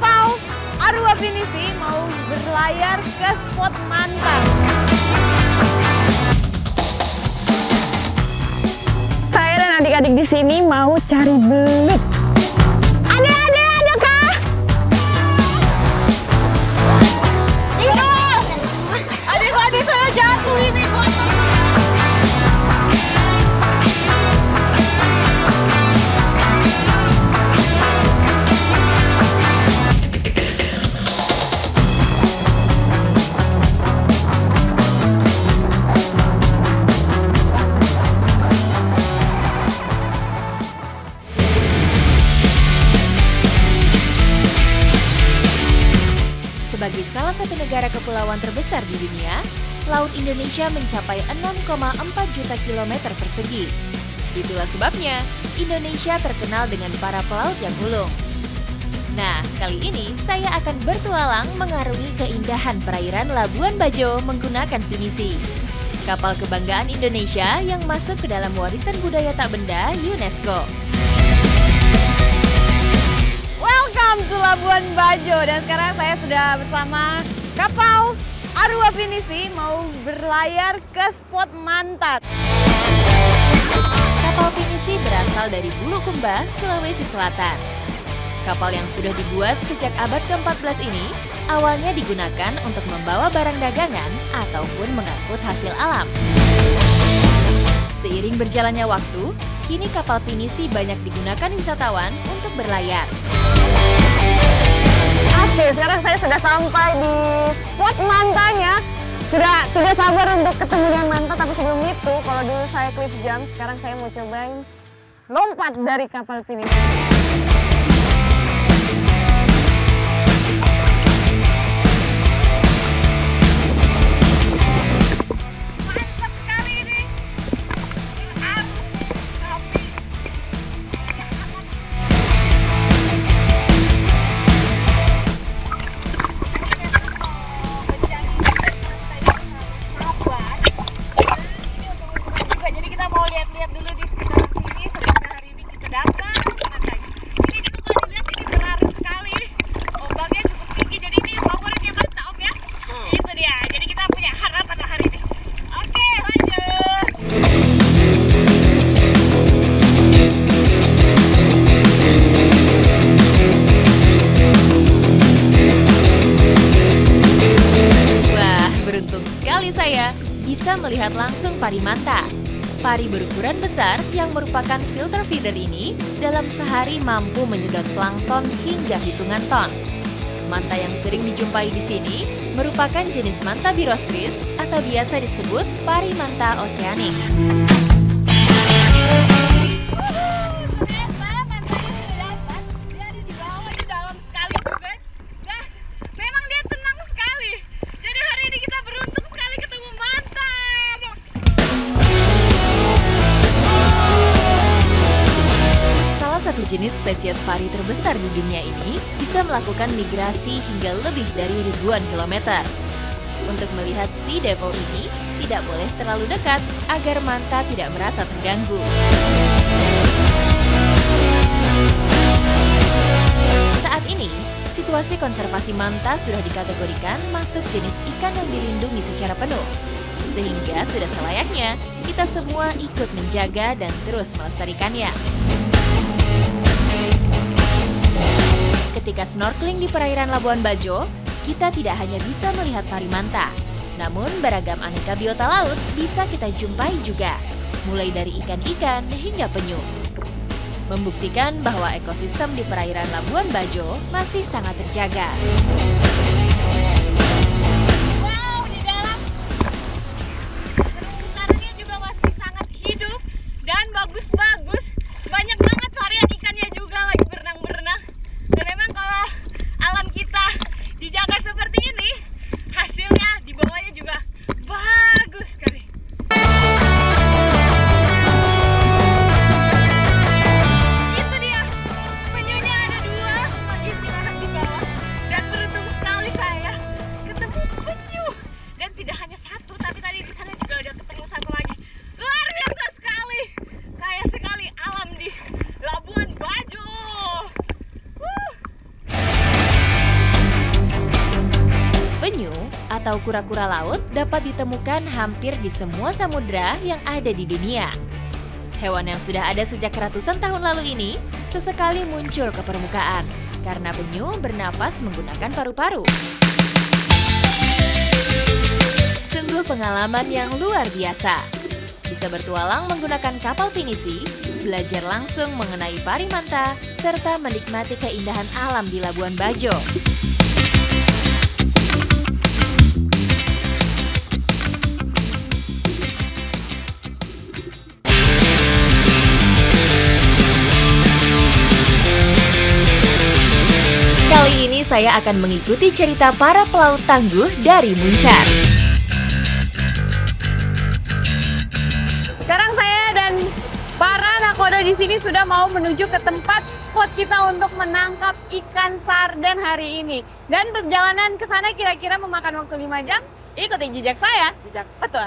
Kapal Arua Pinisi mau berlayar ke spot Manta. Saya dan adik-adik di sini mau cari belut. Adik-adik, ada kah? Iya. Adik-adik saya jatuh ini. Sebagai salah satu negara kepulauan terbesar di dunia, Laut Indonesia mencapai 6,4 juta kilometer persegi. Itulah sebabnya Indonesia terkenal dengan para pelaut yang ulung. Nah, kali ini saya akan bertualang mengarungi keindahan perairan Labuan Bajo menggunakan pinisi. Kapal kebanggaan Indonesia yang masuk ke dalam warisan budaya tak benda UNESCO. Welcome to Labuan Bajo, dan sekarang saya sudah bersama kapal Arua Pinisi mau berlayar ke spot Manta. Kapal pinisi berasal dari Bulukumba, Sulawesi Selatan. Kapal yang sudah dibuat sejak abad ke-14 ini awalnya digunakan untuk membawa barang dagangan ataupun mengangkut hasil alam. Seiring berjalannya waktu, kini kapal pinisi banyak digunakan wisatawan untuk berlayar. Oke, sekarang saya sudah sampai di spot Mantanya. Sudah tidak sabar untuk ketemu dengan Manta, tapi sebelum itu, kalau dulu saya cliff jump, sekarang saya mau cobain lompat dari kapal pinisi. Saya bisa melihat langsung pari manta. Pari berukuran besar yang merupakan filter feeder ini dalam sehari mampu menyedot plankton hingga hitungan ton. Manta yang sering dijumpai di sini merupakan jenis manta birostris atau biasa disebut pari manta oseanik. Satu jenis spesies pari terbesar di dunia ini bisa melakukan migrasi hingga lebih dari ribuan kilometer. Untuk melihat sea devil ini, tidak boleh terlalu dekat agar manta tidak merasa terganggu. Saat ini, situasi konservasi manta sudah dikategorikan masuk jenis ikan yang dilindungi secara penuh. Sehingga sudah selayaknya kita semua ikut menjaga dan terus melestarikannya. Ketika snorkeling di perairan Labuan Bajo, kita tidak hanya bisa melihat pari manta, namun beragam aneka biota laut bisa kita jumpai juga, mulai dari ikan-ikan hingga penyu. Membuktikan bahwa ekosistem di perairan Labuan Bajo masih sangat terjaga. Wow, di dalam terumbu karangnya juga masih sangat hidup dan bagus-bagus. Banyak banget varian ikannya juga lagi berenang-berenang. Dan memang kalau alam kita dijaga seperti ini, hasilnya di bawahnya juga bagus sekali. Itu dia, penyunya ada dua, lagi istirahat di bawah. Dan beruntung sekali atau kura-kura laut dapat ditemukan hampir di semua samudera yang ada di dunia. Hewan yang sudah ada sejak ratusan tahun lalu ini sesekali muncul ke permukaan karena penyu bernapas menggunakan paru-paru. Sungguh pengalaman yang luar biasa. Bisa bertualang menggunakan kapal pinisi, belajar langsung mengenai parimanta, serta menikmati keindahan alam di Labuan Bajo. Kali ini saya akan mengikuti cerita para pelaut tangguh dari Muncar. Sekarang saya dan para nakoda di sini sudah mau menuju ke tempat spot kita untuk menangkap ikan sarden hari ini. Dan perjalanan ke sana kira-kira memakan waktu 5 jam. Ikuti jejak saya. Jejak betul.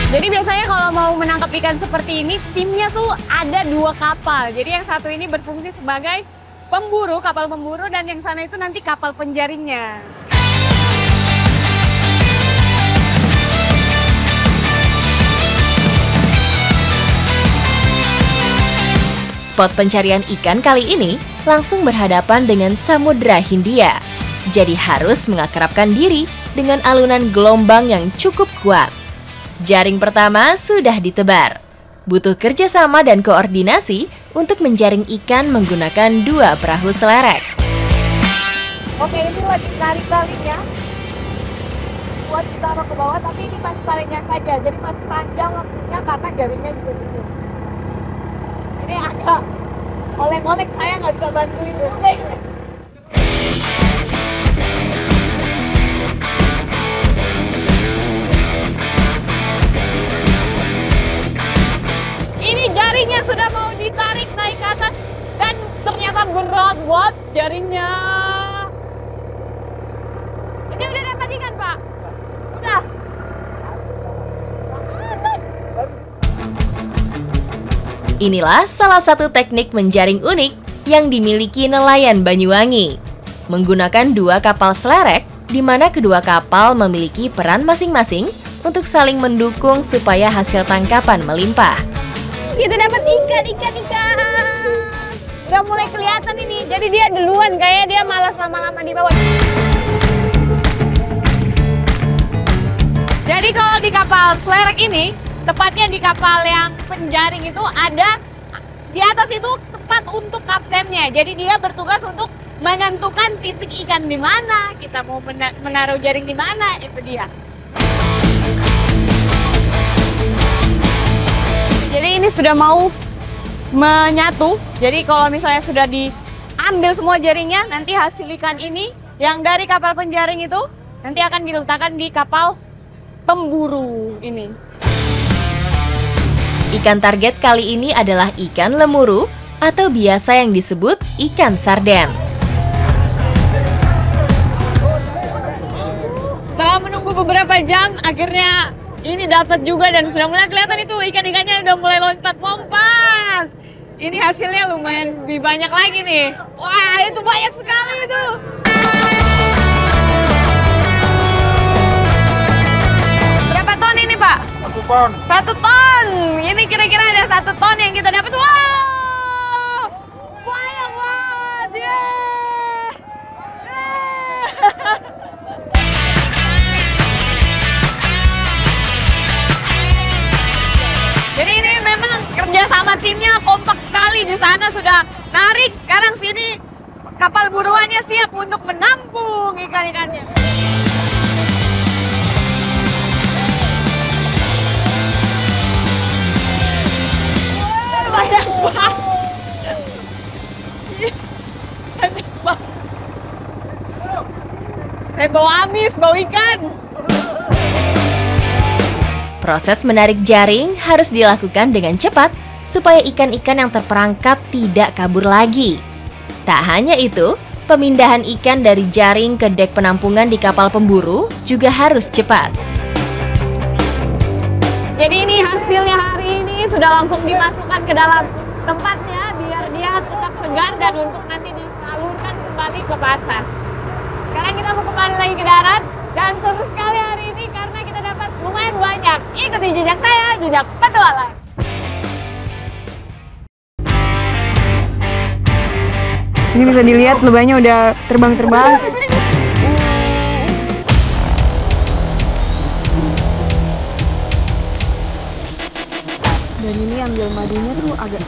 Jadi biasanya kalau mau menangkap ikan seperti ini, timnya tuh ada 2 kapal. Jadi yang satu ini berfungsi sebagai pemburu, kapal pemburu, dan yang sana itu nanti kapal penjaringnya. Spot pencarian ikan kali ini langsung berhadapan dengan Samudra Hindia. Jadi harus mengakrabkan diri dengan alunan gelombang yang cukup kuat. Jaring pertama sudah ditebar. Butuh kerjasama dan koordinasi untuk menjaring ikan menggunakan 2 perahu selerek. Oke, ini lagi tarik talinya buat ditaruh ke bawah, tapi ini masih talinya saja, jadi masih panjang waktunya karena jaringnya di sini. Ini agak oleng-oleng, saya nggak bisa bantuin. Jaringnya sudah mau ditarik naik ke atas dan ternyata berat buat jaringnya. Ini udah dapat ikan, Pak? Udah. Inilah salah satu teknik menjaring unik yang dimiliki nelayan Banyuwangi. Menggunakan 2 kapal selerek, di mana kedua kapal memiliki peran masing-masing untuk saling mendukung supaya hasil tangkapan melimpah. Kita dapat ikan. Udah mulai kelihatan ini. Jadi dia duluan, kayak dia malas lama-lama di bawah. Jadi kalau di kapal selerek ini, tepatnya di kapal yang penjaring itu ada di atas itu tempat untuk kaptennya. Jadi dia bertugas untuk menentukan titik ikan di mana, kita mau menaruh jaring di mana, itu dia. Jadi ini sudah mau menyatu. Jadi kalau misalnya sudah diambil semua jaringnya, nanti hasil ikan ini yang dari kapal penjaring itu nanti akan diletakkan di kapal pemburu ini. Ikan target kali ini adalah ikan lemuru atau biasa yang disebut ikan sarden. Setelah menunggu beberapa jam, akhirnya ini dapat juga dan sudah mulai kelihatan itu ikan-ikannya udah mulai lompat-lompat. Ini hasilnya lumayan lebih banyak lagi nih. Wah, itu banyak sekali itu. Berapa ton ini, Pak? 1 ton. 1 ton. Ini kira-kira ada 1 ton yang kita dapat. Wow, banyak banget. Yeah. Jadi ini memang kerja sama timnya kompak sekali. Di sana sudah narik, sekarang sini kapal buruannya siap untuk menampung ikan-ikannya. Banyak banget. Banyak banget. Saya bau amis, bau ikan. Proses menarik jaring harus dilakukan dengan cepat supaya ikan-ikan yang terperangkap tidak kabur lagi. Tak hanya itu, pemindahan ikan dari jaring ke dek penampungan di kapal pemburu juga harus cepat. Jadi ini hasilnya hari ini sudah langsung dimasukkan ke dalam tempatnya biar dia tetap segar dan untuk nanti disalurkan kembali ke pasar. Sekarang kita mau kembali lagi ke darat dan seru sekali hari ini karena kita dapat lumayan banyak. Ikuti jejak saya, jejak petualang. Ini bisa dilihat lebahnya udah terbang-terbang. Dan ini ambil madunya tuh agak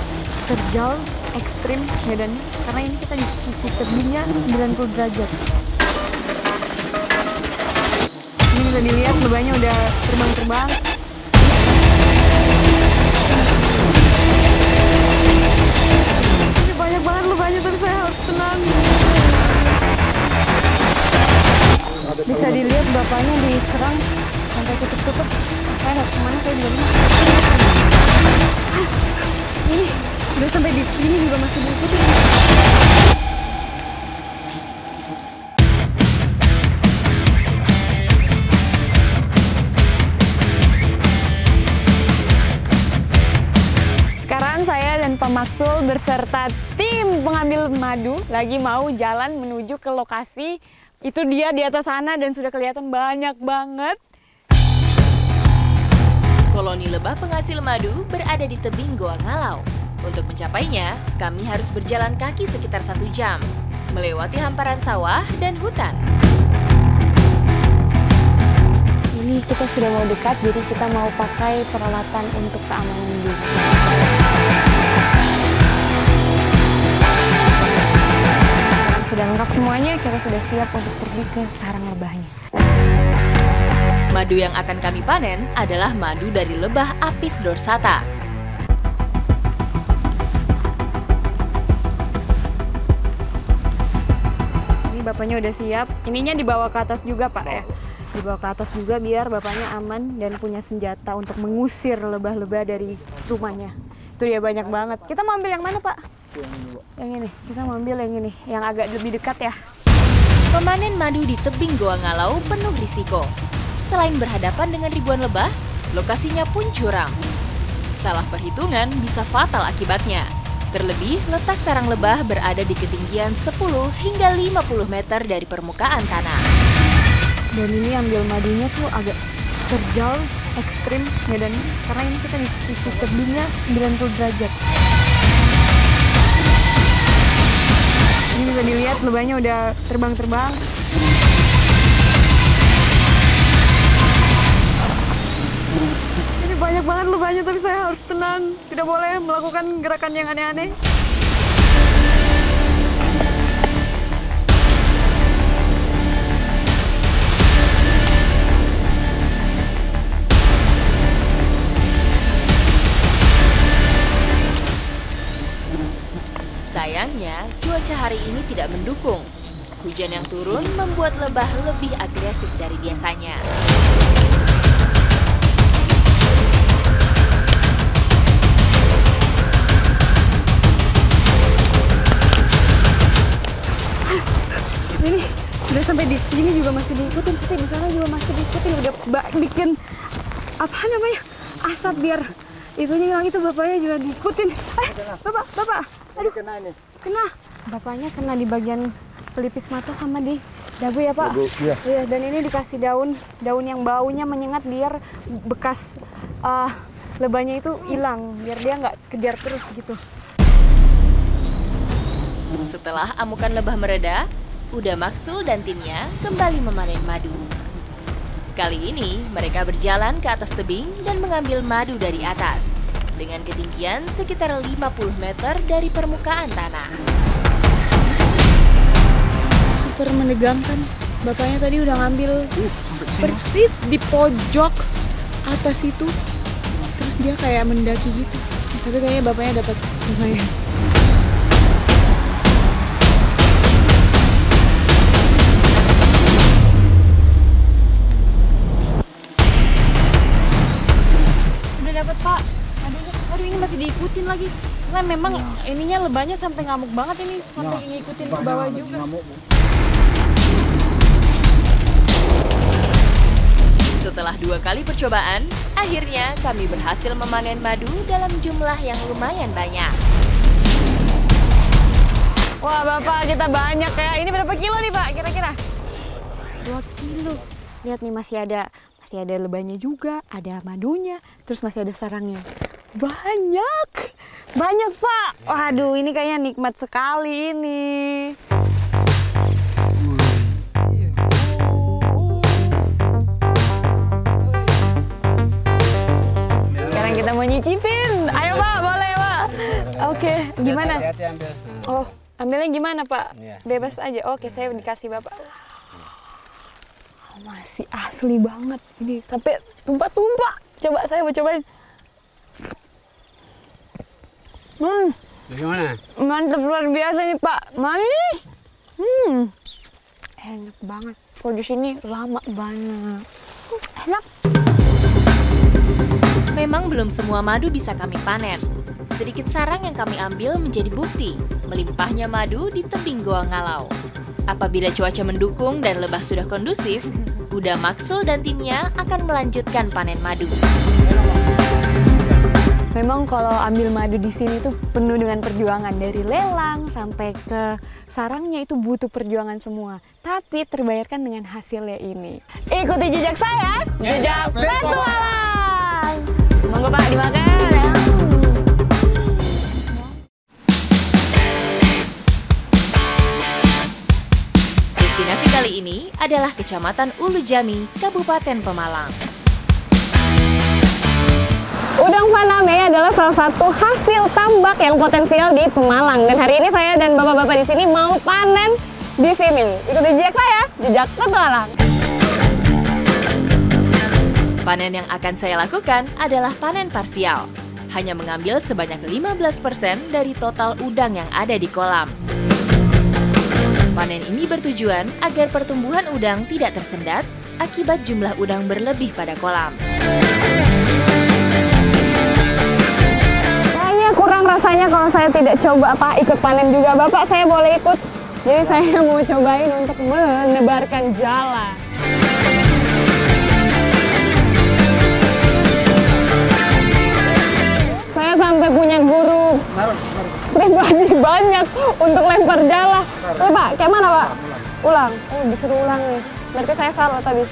terjal, ekstrim medannya. Karena ini kita di sisi tebingnya 90 derajat. Ini bisa dilihat lebahnya udah terbang-terbang. Banyak banget lebahnya, tapi saya harus tenang. Bisa dilihat bapaknya diserang sampai tutup-tutup. Saya harus kemana, saya juga bingung. Ini udah sampai di sini juga masih diikutin. Sekarang saya dan Pak Maksul beserta tim pengambil madu lagi mau jalan menuju ke lokasi. Itu dia di atas sana dan sudah kelihatan banyak banget. Koloni lebah penghasil madu berada di tebing Goa Ngalau. Untuk mencapainya, kami harus berjalan kaki sekitar 1 jam, melewati hamparan sawah dan hutan. Ini kita sudah mau dekat, jadi kita mau pakai peralatan untuk keamanan juga. Sudah lengkap semuanya, kita sudah siap untuk pergi ke sarang lebahnya. Madu yang akan kami panen adalah madu dari lebah Apis dorsata. Ini bapaknya udah siap. Ininya dibawa ke atas juga, Pak, ya. Dibawa ke atas juga biar bapaknya aman dan punya senjata untuk mengusir lebah-lebah dari rumahnya. Itu dia banyak banget. Kita mau ambil yang mana, Pak? Yang ini. Kita mau ambil yang ini, yang agak lebih dekat ya. Memanen madu di tebing Goa Ngalau penuh risiko. Selain berhadapan dengan ribuan lebah, lokasinya pun curam. Salah perhitungan bisa fatal akibatnya. Terlebih, letak sarang lebah berada di ketinggian 10 hingga 50 meter dari permukaan tanah. Dan ini ambil madunya tuh agak terjal, ekstrim medannya. Karena ini kita di sisi tebingnya 90 derajat. Ini bisa dilihat lebahnya udah terbang-terbang. Ini banyak banget lebahnya, tapi saya harus tenang. Tidak boleh melakukan gerakan yang aneh-aneh. Sayangnya, cuaca hari ini tidak mendukung. Hujan yang turun membuat lebah lebih agresif dari biasanya. Ini udah sampai di sini juga masih diikutin, tapi di sana juga masih diikutin. Udah bikin apa namanya asap biar itunya hilang. Itu bapaknya juga diikutin. Bapak, aduh kena ini. Kena. Bapaknya kena di bagian pelipis mata sama di dagu ya, Pak. Iya. Iya. Dan ini dikasih daun yang baunya menyengat biar bekas lebahnya itu hilang, biar dia nggak kejar terus gitu. Setelah amukan lebah mereda, Uda Maksul dan timnya kembali memanen madu. Kali ini mereka berjalan ke atas tebing dan mengambil madu dari atas dengan ketinggian sekitar 50 meter dari permukaan tanah. Super menegangkan. Bapaknya tadi udah ngambil persis di pojok atas itu. Terus dia kayak mendaki gitu. Tapi kayaknya bapaknya dapat lumayan. Pak, aduh ini masih diikutin lagi. Karena memang ininya lebahnya sampai ngamuk banget ini, sampai ngikutin ke bawah juga. Setelah 2 kali percobaan, akhirnya kami berhasil memanen madu dalam jumlah yang lumayan banyak. Wah Bapak, kita banyak ya. Ini berapa kilo nih Pak kira-kira? 2 kilo. Lihat nih masih ada lebahnya juga, ada madunya, terus masih ada sarangnya. Banyak Pak. Waduh, ini kayaknya nikmat sekali ini. Sekarang kita mau nyicipin. Ayo Pak, boleh Pak. Oke, gimana? Oh, ambilnya gimana Pak? Bebas aja. Oke, saya dikasih Bapak. Masih asli banget ini, sampai tumpah-tumpah. Coba saya mau cobain. Gimana? Mantap luar biasa nih Pak, manis. Enak banget. Kalau di sini lama banget. Enak. Memang belum semua madu bisa kami panen. Sedikit sarang yang kami ambil menjadi bukti melimpahnya madu di tebing Goa Ngalau. Apabila cuaca mendukung dan lebah sudah kondusif, Uda Maksul dan timnya akan melanjutkan panen madu. Memang kalau ambil madu di sini tuh penuh dengan perjuangan, dari lelang sampai ke sarangnya itu butuh perjuangan semua. Tapi terbayarkan dengan hasilnya ini. Ikuti jejak saya, jejak petualang. Monggo Pak, dimakan. Destinasi kali ini adalah Kecamatan Ulu Jami, Kabupaten Pemalang. Udang faname adalah salah satu hasil tambak yang potensial di Pemalang. Dan hari ini saya dan bapak-bapak di sini mau panen di sini. Ikuti jejak saya, jejak petualang. Panen yang akan saya lakukan adalah panen parsial. Hanya mengambil sebanyak 15% dari total udang yang ada di kolam. Panen ini bertujuan agar pertumbuhan udang tidak tersendat akibat jumlah udang berlebih pada kolam. Kurang rasanya kalau saya tidak coba ikut panen juga. Bapak, saya boleh ikut? Jadi saya mau cobain untuk menebarkan jala. Saya sampai punya guru pribadi banyak untuk lempar jala. Pak, kayak mana Pak? Ulang. Oh, disuruh ulang nih. Berarti saya salah tadi.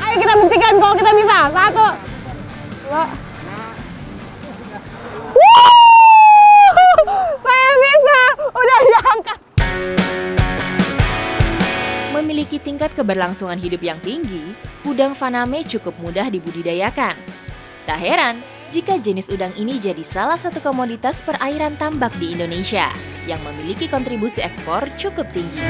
Ayo kita buktikan kalau kita bisa. 1. Saya bisa, udah diangkat. Memiliki tingkat keberlangsungan hidup yang tinggi, udang faname cukup mudah dibudidayakan. Tak heran jika jenis udang ini jadi salah satu komoditas perairan tambak di Indonesia yang memiliki kontribusi ekspor cukup tinggi.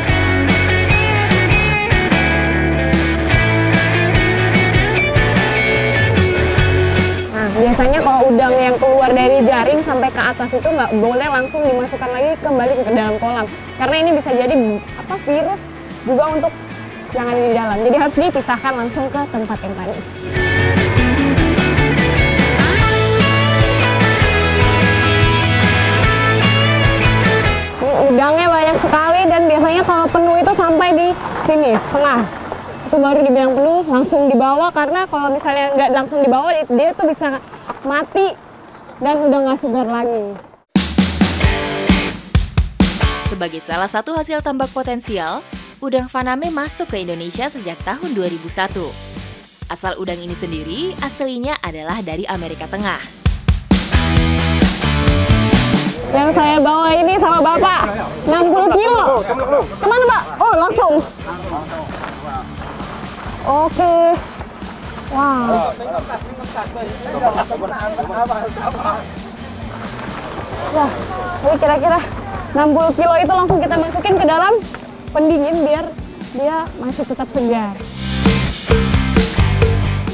Biasanya kalau udang yang keluar dari jaring sampai ke atas itu nggak boleh langsung dimasukkan lagi kembali ke dalam kolam. Karena ini bisa jadi virus juga untuk yang ada di dalam. Jadi harus dipisahkan langsung ke tempat yang tadi. Ini udangnya banyak sekali dan biasanya kalau penuh itu sampai di sini, tengah. Itu baru dibilang penuh, langsung dibawa, karena kalau misalnya nggak langsung dibawa dia tuh bisa mati dan udah nggak segar lagi. Sebagai salah satu hasil tambak potensial, udang faname masuk ke Indonesia sejak tahun 2001. Asal udang ini sendiri aslinya adalah dari Amerika Tengah. Yang saya bawa ini sama Bapak, 60 kilo. Kemana Pak? Oh langsung. Oke. Wow. Ya, ini kira-kira 60 kilo itu langsung kita masukin ke dalam pendingin biar dia masih tetap segar.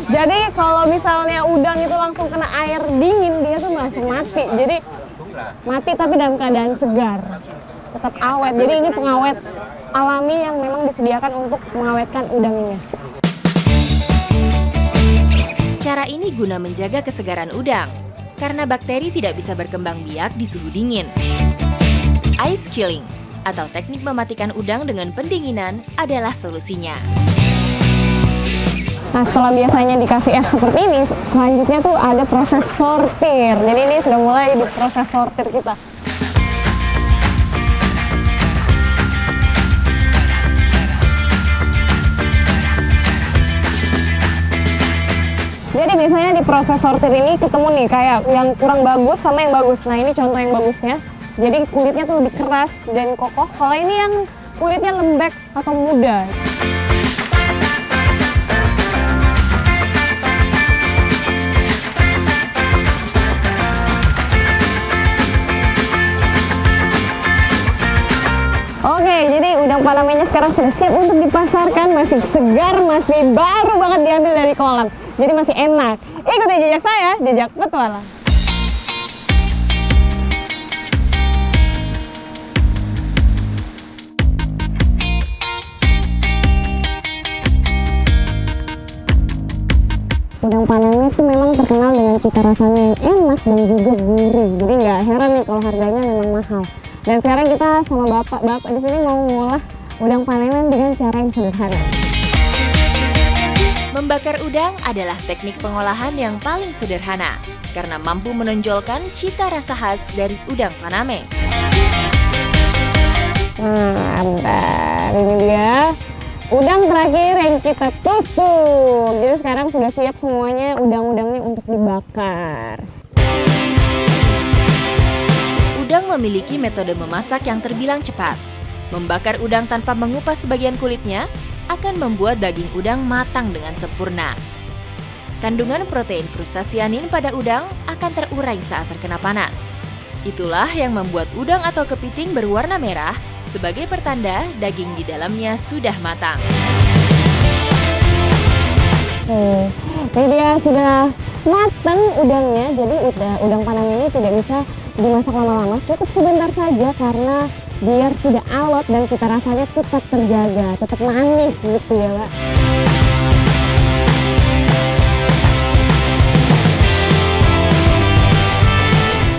Jadi kalau misalnya udang itu langsung kena air dingin, dia tuh langsung mati. Jadi mati tapi dalam keadaan segar, tetap awet. Jadi ini pengawet alami yang memang disediakan untuk mengawetkan udang ini. Cara ini guna menjaga kesegaran udang, karena bakteri tidak bisa berkembang biak di suhu dingin. Ice killing atau teknik mematikan udang dengan pendinginan adalah solusinya. Nah, setelah biasanya dikasih es seperti ini, selanjutnya tuh ada proses sortir. Jadi ini sudah mulai di proses sortir kita. Jadi biasanya di proses sortir ini ketemu nih kayak yang kurang bagus sama yang bagus. Nah, ini contoh yang bagusnya. Jadi kulitnya tuh lebih keras dan kokoh. Kalau ini yang kulitnya lembek atau muda. Oke, jadi udang Panamenya sekarang sudah siap untuk dipasarkan, masih segar, masih baru banget diambil dari kolam. Jadi masih enak. Ikuti jejak saya, jejak petualang. Udang Panama itu memang terkenal dengan cita rasanya yang enak dan juga gurih. Jadi nggak heran nih kalau harganya memang mahal. Dan sekarang kita sama bapak di sini mau ngolah udang Panama dengan cara yang sederhana. Membakar udang adalah teknik pengolahan yang paling sederhana karena mampu menonjolkan cita rasa khas dari udang Paname. Mantap, ini dia udang terakhir yang kita tusuk. Jadi sekarang sudah siap semuanya udang-udangnya untuk dibakar. Udang memiliki metode memasak yang terbilang cepat. Membakar udang tanpa mengupas sebagian kulitnya akan membuat daging udang matang dengan sempurna. Kandungan protein krustasianin pada udang akan terurai saat terkena panas. Itulah yang membuat udang atau kepiting berwarna merah sebagai pertanda daging di dalamnya sudah matang. Ini dia sudah matang udangnya, jadi udang Panama ini tidak bisa dimasak lama-lama, cukup sebentar saja karena biar tidak alot dan cita rasanya tetap terjaga, tetap manis gitu ya, Mbak.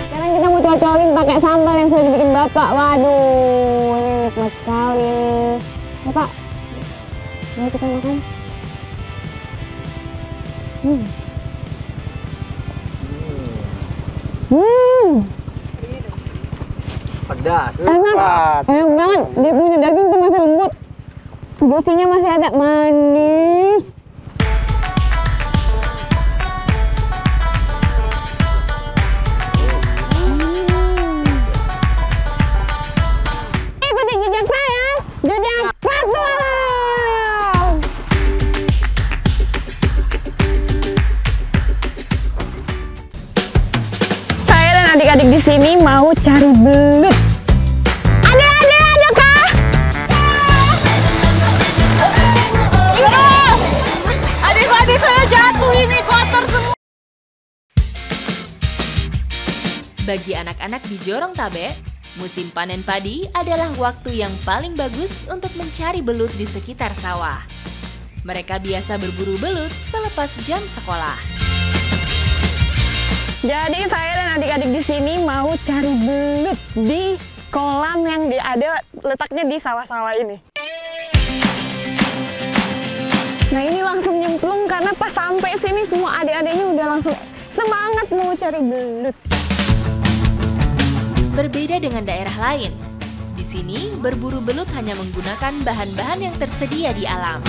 Sekarang kita mau cocolin pakai sambal yang sudah dibikin Bapak. Waduh, ini nikmat sekali. Bapak, mari kita makan. Pedas. Enak banget. Dia punya daging tuh masih lembut, gosinya masih ada, manis. Ikuti jejak saya, jejak petualang. Saya dan adik-adik di sini mau cari belut. Adik-adik, adakah? Adik-adik saya jatuh ini, kotor semua. Bagi anak-anak di Jorong Tabe, musim panen padi adalah waktu yang paling bagus untuk mencari belut di sekitar sawah. Mereka biasa berburu belut selepas jam sekolah. Jadi saya dan adik-adik di sini mau cari belut di kolam yang ada letaknya di sawah-sawah ini. Nah, ini langsung nyemplung karena pas sampai sini semua adik-adiknya udah langsung semangat mau cari belut. Berbeda dengan daerah lain, di sini berburu belut hanya menggunakan bahan-bahan yang tersedia di alam.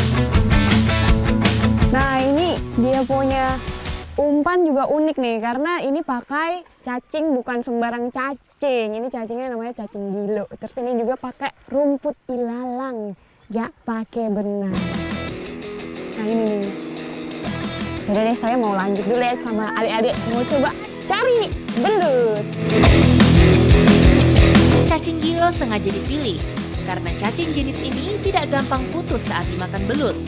Nah, ini dia punya umpan juga unik nih karena ini pakai cacing, bukan sembarang cacing. Ini cacingnya namanya cacing gilo. Terus ini juga pakai rumput ilalang, gak pakai benang. Nah, ini nih. Udah deh, saya mau lanjut dulu ya sama adik-adik, mau coba cari belut. Cacing gilo sengaja dipilih karena cacing jenis ini tidak gampang putus saat dimakan belut,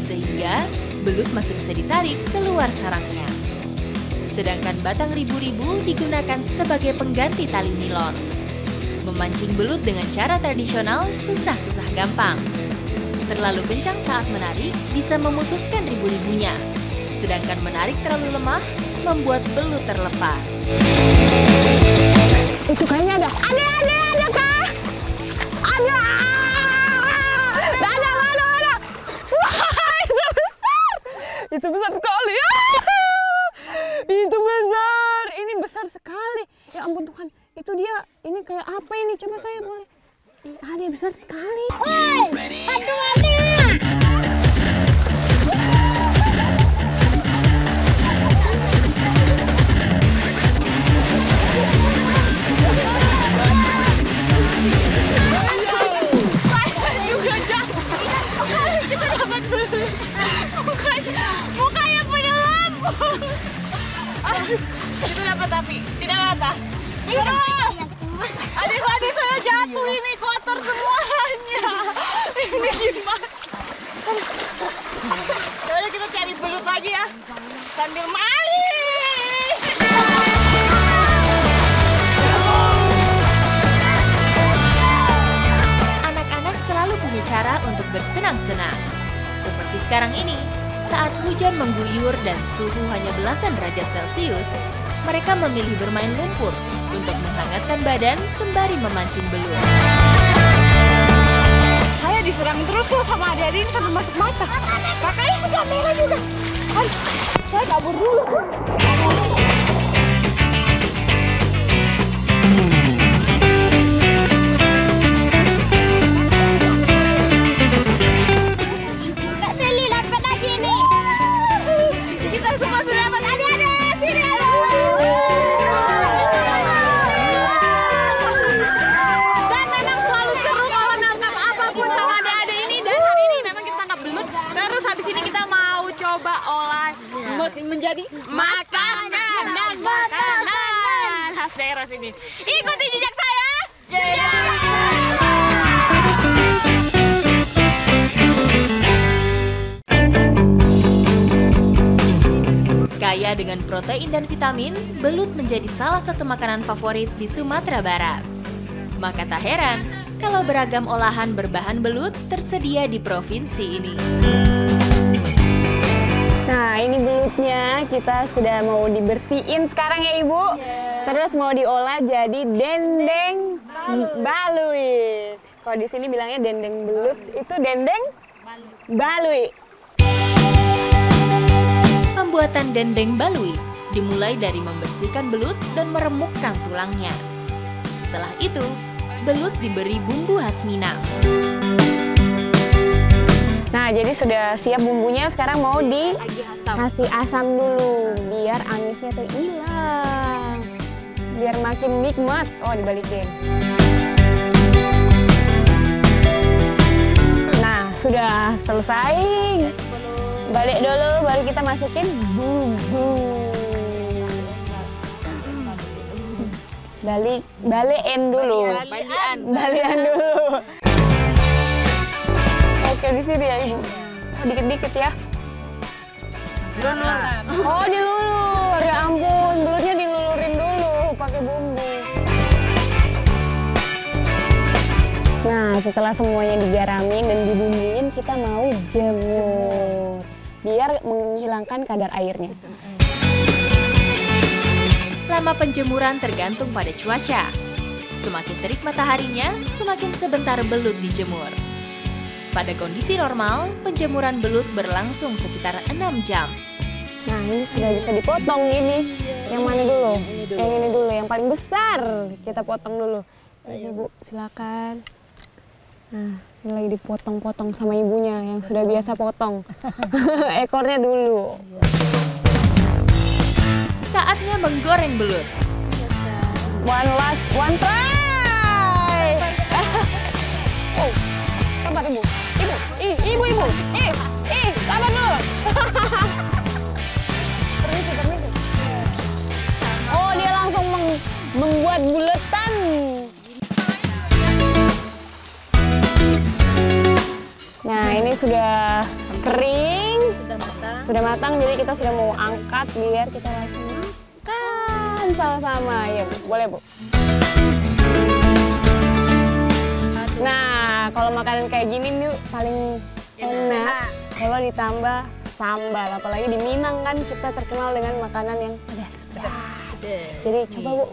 sehingga belut masih bisa ditarik keluar sarangnya. Sedangkan batang ribu-ribu digunakan sebagai pengganti tali nilon. Memancing belut dengan cara tradisional susah-susah gampang. Terlalu kencang saat menarik bisa memutuskan ribu-ribunya, sedangkan menarik terlalu lemah membuat belut terlepas. Itu kayaknya ada. Adek-adek, adakah? Ya ampun Tuhan, itu dia. Ini kayak apa ini? Coba saya boleh. Dia besar sekali. Mukanya pada lampu. Itu dapat tapi tidak apa. Adik-adik saya jatuh ini kotor semuanya. Ini gimana? Yaudah kita cari belut lagi ya sambil main. Anak-anak selalu punya cara untuk bersenang-senang. Seperti sekarang ini, saat hujan mengguyur dan suhu hanya belasan derajat Celcius, mereka memilih bermain lumpur untuk menghangatkan badan sembari memancing belut. Saya diserang terus tuh sama adik-adik ini sampai masuk mata. Kakaknya pegang merah juga. Aduh, saya kabur dulu. Kak Seli dapat lagi nih. Kita semua sudah dapat. Adik-adik, sini. Dan memang selalu seru kalau nangkap apapun sama adik-adik ini. Dan hari ini memang kita tangkap belut. Terus habis ini kita mau coba olah menjadi makanan dan makanan khas daerah sini. Ikuti jejak saya. Kaya dengan protein dan vitamin, belut menjadi salah satu makanan favorit di Sumatera Barat. Maka tak heran kalau beragam olahan berbahan belut tersedia di provinsi ini. Nah, ini belutnya kita sudah mau dibersihin sekarang ya Ibu. Terus mau diolah jadi dendeng balui. Kalau di sini bilangnya dendeng belut, itu dendeng balui. Pembuatan dendeng balui dimulai dari membersihkan belut dan meremukkan tulangnya. Setelah itu, belut diberi bumbu khas Minang. Nah, jadi sudah siap bumbunya, sekarang mau dikasih asam dulu biar amisnya tuh hilang. Biar makin nikmat. Oh, dibalikin. Nah, sudah selesai. Balik dulu, baru kita masukin bumbu. Balikin dulu. Balikan dulu. Oke, di sini ya Ibu. Oh, dikit-dikit ya. Oh, dilulur. Ya ampun, belutnya dilulurin dulu pakai bumbu. Nah, setelah semuanya digaramin dan dibumbuin, kita mau jemur biar menghilangkan kadar airnya. Lama penjemuran tergantung pada cuaca. Semakin terik mataharinya, semakin sebentar belut dijemur. Pada kondisi normal, penjemuran belut berlangsung sekitar 6 jam. Nah, ini sudah bisa dipotong ini. Yang mana dulu? Yang ini dulu, yang paling besar. Kita potong dulu. Ini Bu, silakan. Nah, ini lagi dipotong-potong sama ibunya yang sudah biasa potong. Ekornya dulu. Saatnya menggoreng belut. One try. Oh, sabar Ibu. Ibu. Sabar dulu. Permisi. Oh, dia langsung membuat buletan. Nah, ini sudah kering, sudah matang, jadi kita sudah mau angkat biar kita langsung makan sama-sama. Ya, Bu. Boleh, Bu. Nah, kalau makanan kayak gini nih paling enak kalau ditambah sambal. Apalagi di Minang kan kita terkenal dengan makanan yang pedas. Jadi coba Bu.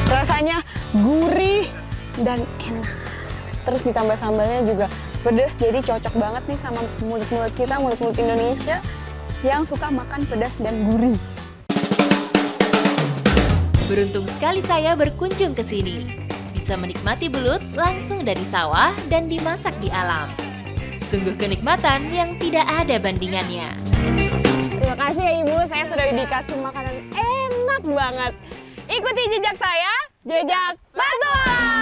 Rasanya gurih dan enak. terus ditambah sambalnya juga pedas, jadi cocok banget nih sama mulut-mulut kita, mulut-mulut Indonesia yang suka makan pedas dan gurih. Beruntung sekali saya berkunjung ke sini. Bisa menikmati belut langsung dari sawah dan dimasak di alam. Sungguh kenikmatan yang tidak ada bandingannya. Terima kasih ya Ibu, saya sudah dikasih makanan enak banget. Ikuti jejak saya, Jejak Batuang!